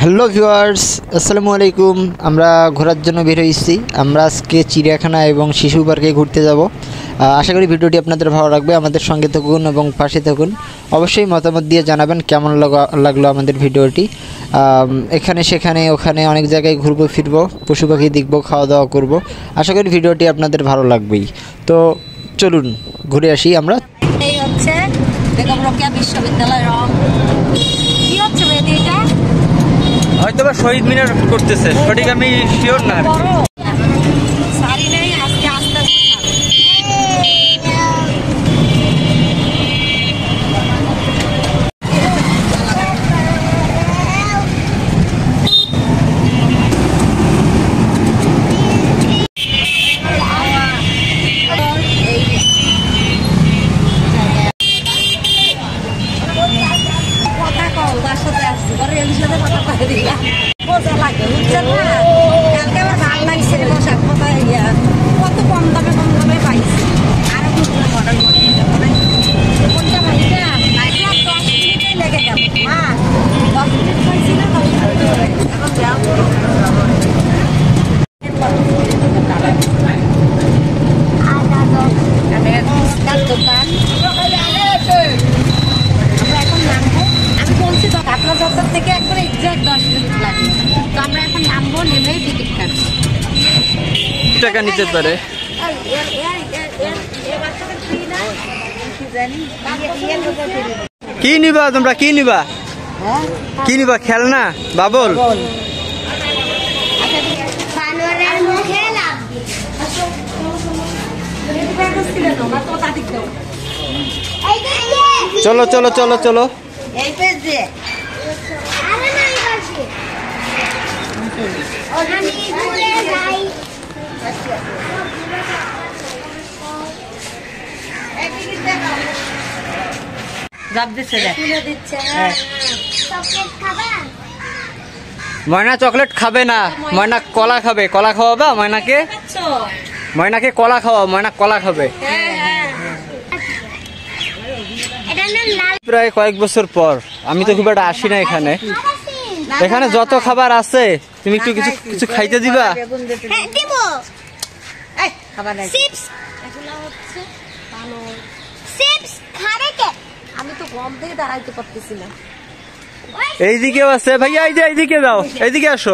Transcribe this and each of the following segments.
Hello viewers, আসসালামু আলাইকুম। আমরা ঘোরার জন্য বের হয়েছি। আমরা আজকে চিড়িয়াখানা এবং শিশু পার্কে ঘুরতে যাব। আশা করি ভিডিওটি আপনাদের ভালো লাগবে। আমাদের সঙ্গে থাকুন এবং পাশে থাকুন। অবশ্যই মতামত দিয়ে জানাবেন কেমন লাগলো আমাদের ভিডিওটি। এখানে সেখানে ওখানে অনেক জায়গায় ঘুরবো ফিরবো, পশু পাখি দেখবো, খাওয়া দাওয়া করব। আশা করি ভিডিওটি আপনাদের ভালো লাগবেই। তো চলুন ঘুরে আসি আমরা। এই হচ্ছে বেগম বিশ্ববিদ্যালয় রং। কি হচ্ছে এটা? হয়তো বা শহীদ মিনার করতেছে, সঠিক আমি শিওর না। সারি নেই আজকে আসতে কথা কও, তার সাথে আসছি ঘরে এর সাথে কথা কয়ে দিলাম। মজা লাগে বুঝছেন না? কালকে আমার ভালো লাগছে রে পোশাক কোথায় গিয়া কত কম দামে পাইছি। আরো কিছু মডেল কোনটা ভাইটা নাইটা 10 মিনিটই লেগে গেল। হ্যাঁ 10 মিনিট পাইছি না এখন যাও। দোকান আমরা এখন নামবো। আমি বলছি তো কাতলা চত্বর থেকে একবার এক্সাক্ট 10 মিনিট লাগবে। তো আমরা এখন নামবো, নেমেই টিকিট কাটবো। টাকা নিতে পারে। কি নিবা তোমরা? কি নিবা? কি নিবা? খেলনা? বাবল? চলো চলো চলো চলো। ময়না চকলেট খাবে না, ময়না কলা খাবে। কলা খাওয়াবা ময়নাকে? ময়নাকে কলা খাওয়া, ময়না কলা খাবে। প্রায় কয়েক বছর পর আমি তো খুব একটা আসি না এখানে। এখানে যত খাবার আছে তুমি একটু কিছু কিছু খাইতে দিবা? আমি তো গম থেকে দাঁড়াইতে পারতেছি না। এইদিকেও আছে ভাইয়া, এইদিকে যাও, এইদিকে আসো।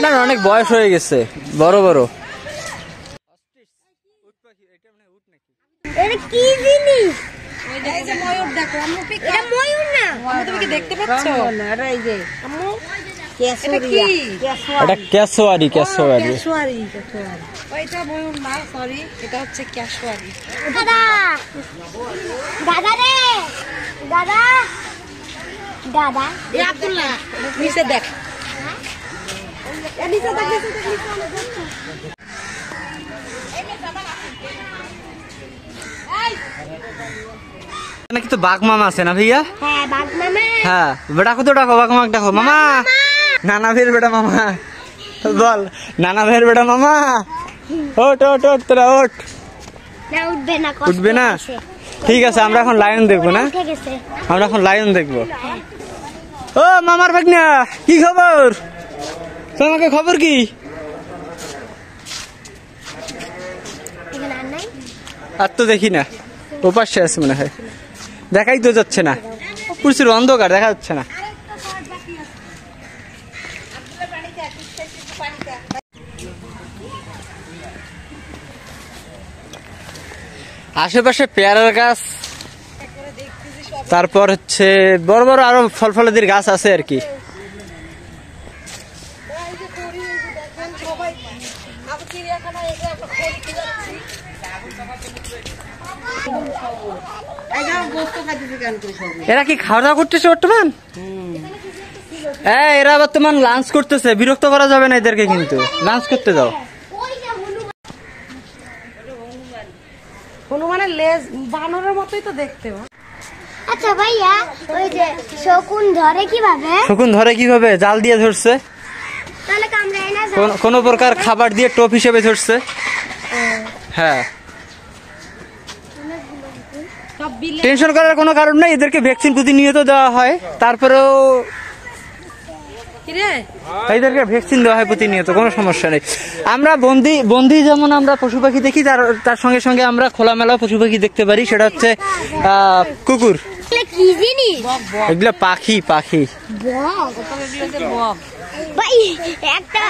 না না, অনেক বয়স হয়ে গেছে, বড় বড়। এটা কি জিনিস? এই যে ময়ূর দেখো, আম্মু কি এটা ময়ূর না? আম্মু তুমি কি দেখতে পাচ্ছ? না এটা এই যে আম্মু কেশরিয়া, এটা কেশওয়ারি। কেশওয়ারি ওইটা ময়ূর না, সরি, এটা হচ্ছে কেশওয়ারি। দাদা দাদা রে দাদা দাদা এই আব্দুল্লাহ নিচে দেখ, নিচে দেখ, নাকি তো বাঘ মামা আছে না ভাইয়া? হ্যাঁ বাঘ মামা। হ্যাঁ বেটা কত ডাকো, বাঘ মামাকে ডাকো। মামা, নানা ভাইয়ের বেটা মামা বল, নানা ভাইয়ের বেটা মামা। ওট ওট ওট, তোরা ওট। না উঠবে না, উঠবে না? ঠিক আছে, আমরা এখন লায়ন দেখবো না? আমরা এখন লায়ন দেখবো। ও মামার ভাগ্না, কি খবর? তোমাকে খবর কি? আর তো দেখি না, ওপাশে আছে মনে হয়, দেখাই তো যাচ্ছে না, প্রচুর অন্ধকার, দেখা যাচ্ছে না। আশেপাশে পেয়ারার গাছ, তারপর হচ্ছে বড় বড় আরো ফল ফলাদির গাছ আছে আর কি। এরা কি খাওয়া দাওয়া করতেছে বর্তমান? এরা বর্তমান লাঞ্চ করতেছে, বিরক্ত করা যাবে না এদেরকে, কিন্তু লাঞ্চ করতে দাও। হনুমানের লেজ বানরের মতোই তো দেখতে। আচ্ছা ভাইয়া, ওই যে শকুন ধরে কিভাবে? শকুন ধরে কিভাবে? জাল দিয়ে ধরছে। তাহলে কামড়ায় না? কোন প্রকার খাবার দিয়ে টোপ হিসেবে ধরছে। হ্যাঁ সব টেনশন করার কোনো কারণ নাই, এদেরকে ভ্যাকসিন প্রতিনিয়ত দেওয়া হয়, তারপরেও এদেরকে ভ্যাকসিন দেওয়া হয় প্রতিনিয়ত, কোনো সমস্যা নেই। আমরা বন্দি যেমন আমরা পশু পাখি দেখি, তার সঙ্গে সঙ্গে আমরা খোলামেলা পশু পাখি দেখতে পারি, সেটা হচ্ছে কুকুর। কি জিনিস? এগুলো পাখি পাখি। ভাই একটা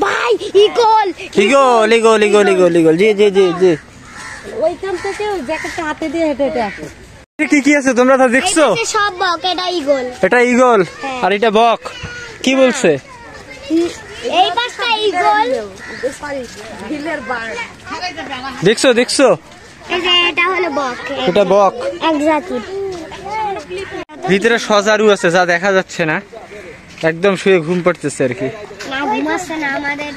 ভাই eagle eagle eagle eagle eagle eagle, জি জি জি জি। ওইখান থেকে ওই জ্যাকেটটা হাতে দিয়ে হেঁটে হেঁটে আসে। কি কি আছে তোমরা তা দেখছো? এই পাশে সব বক, এটা ইগল। এটা ইগল আর এটা বক। কি বলছে? এই পাশটা ইগল, হিলের বার্ড। দেখছো দেখছো? এই যে এটা হলো বক, এটা বক। এক জাতির। ভিতরে সজারু আছে যা দেখা যাচ্ছে না, একদম শুয়ে ঘুম পড়তেছে আর কি। না ঘুমাচ্ছে না, আমাদের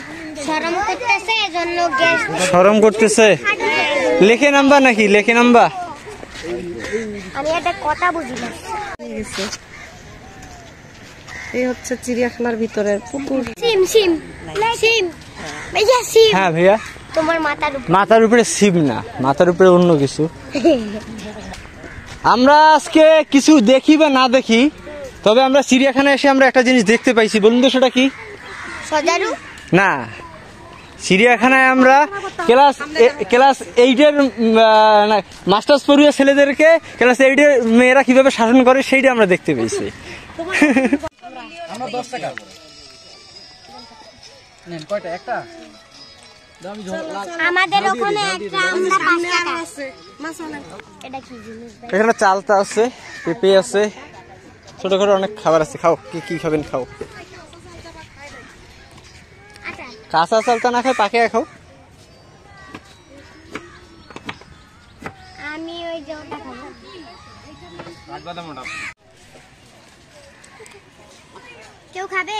শরম করতেছে, এজন্য গ্যাস। শরম করতেছে? লেখে নাম্বা নাকি? লেখে নাম্বা? আমি একটা কথা বুঝি না। এই হচ্ছে চিড়িয়াখানার ভিতরে পুকুর। সিম সিম সিম ভাইয়া সিম। হ্যাঁ ভাইয়া, তোমার মাথার উপর। মাথার উপরে সিম না, মাথার উপরে অন্য কিছু। আমরা আজকে কিছু দেখি বা না দেখি, তবে আমরা চিড়িয়াখানায় এসে আমরা একটা জিনিস দেখতে পাইছি। বলুন তো সেটা কি? সজারু না, চিড়িয়াখানায় আমরা ক্লাস 8-এর মাস্টার্স পড়ুয়া ছেলেদেরকে ক্লাস 8-এর মেয়েরা কিভাবে শাসন করে সেইটা আমরা দেখতে পেয়েছি। আমাদের ওখানে একটা আমরা 5 টাকা আছে। এটা কি জিনিস ভাই? এখানে চালতা আছে, পেঁপে আছে, ছোটখাটো অনেক খাবার আছে। খাও, কি কি খাবেন খাও। আচ্ছা কাঁচা চালতা না খাই পাকে খাও। আমি ওই যে ওটা খাবো। কেউ খাবে?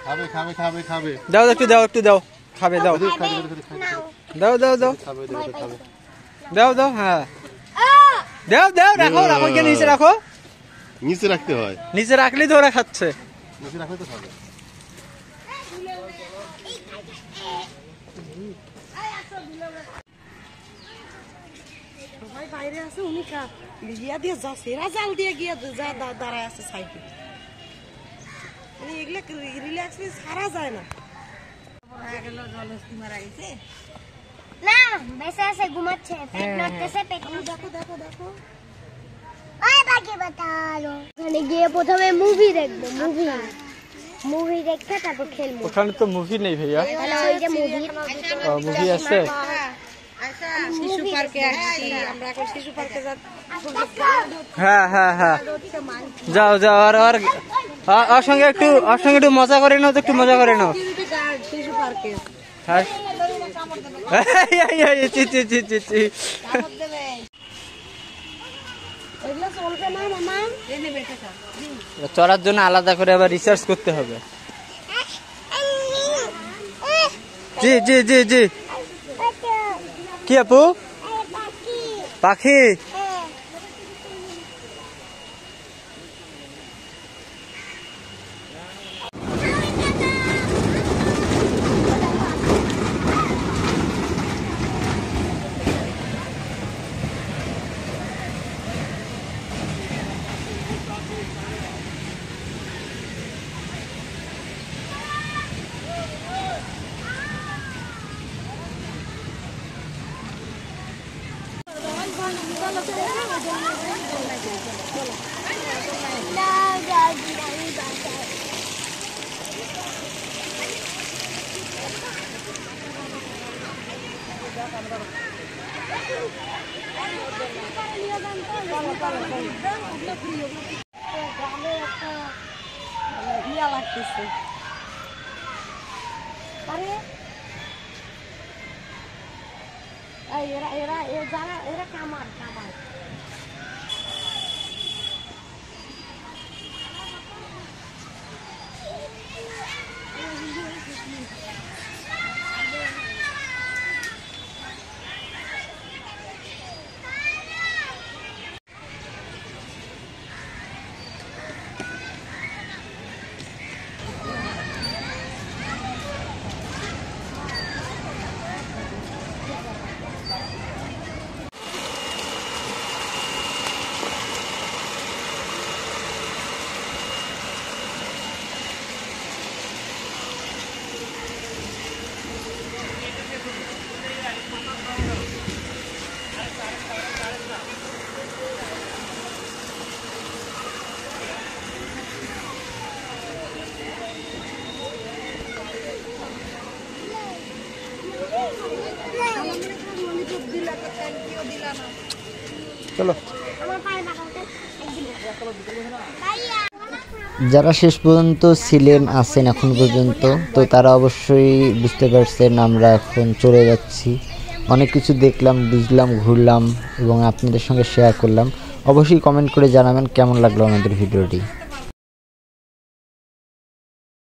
খাবে খাবে খাবে খাবে দাও একটু দাও, একটু দাও, খাবে দাও, নাও। দাও দাও দাও ভয় পাইছে। দাও দাও। হ্যাঁ দাও দাও, রাখো রাখো, এখানে নিচে রাখো। নিচে রাখতে হয়, নিচে রাখলেই তো ওরা খাচ্ছে। নিচে রাখলে তো খাবে। সবাই বাইরে আছে, উনি গিয়া দিয়ে যাচ্ছে, এরা জাল দিয়ে গিয়া দাঁড়ায় আছে সাইডে। মানে এগুলা রিল্যাক্সলি ছাড়া যায় না। না বেঁচে আছে, ঘুমাচ্ছে, পেট নড়তেছে, পেট নড়তেছে। দেখো দেখো দেখো, ওই বাকি বাতালো। ওখানে গিয়ে প্রথমে মুভি দেখবো, মুভি দেখে তারপর খেলবো। ওখানে তো মুভি নেই ভাইয়া। তাহলে ওই যে মুভি মুভি আছে? শিশু পার্কে আসছি আমরা, এখন শিশু পার্কে যাচ্ছি। হ্যাঁ হ্যাঁ হ্যাঁ, যাও যাও। আর ওর সঙ্গে একটু মজা করে নাও, তো একটু মজা করে নাও। শিশু পার্কে হ্যাঁ চি চি চি চি চি। এগুলো চলবে না মামা, এনে বেঁচে থাক। চড়ার জন্য আলাদা করে আবার রিসার্চ করতে হবে। জি জি জি জি। কি আপু? পাখি? ইয়া লাগতেছে। আরে এরা কামার চলো আমার পায়ে বাগাতে যারা শেষ পর্যন্ত ছিলেন আছেন এখন পর্যন্ত, তো তারা অবশ্যই বুঝতে পারছেন আমরা এখন চলে যাচ্ছি। অনেক কিছু দেখলাম, বুঝলাম, ঘুরলাম এবং আপনাদের সঙ্গে শেয়ার করলাম। অবশ্যই কমেন্ট করে জানাবেন কেমন লাগলো আমাদের ভিডিওটি।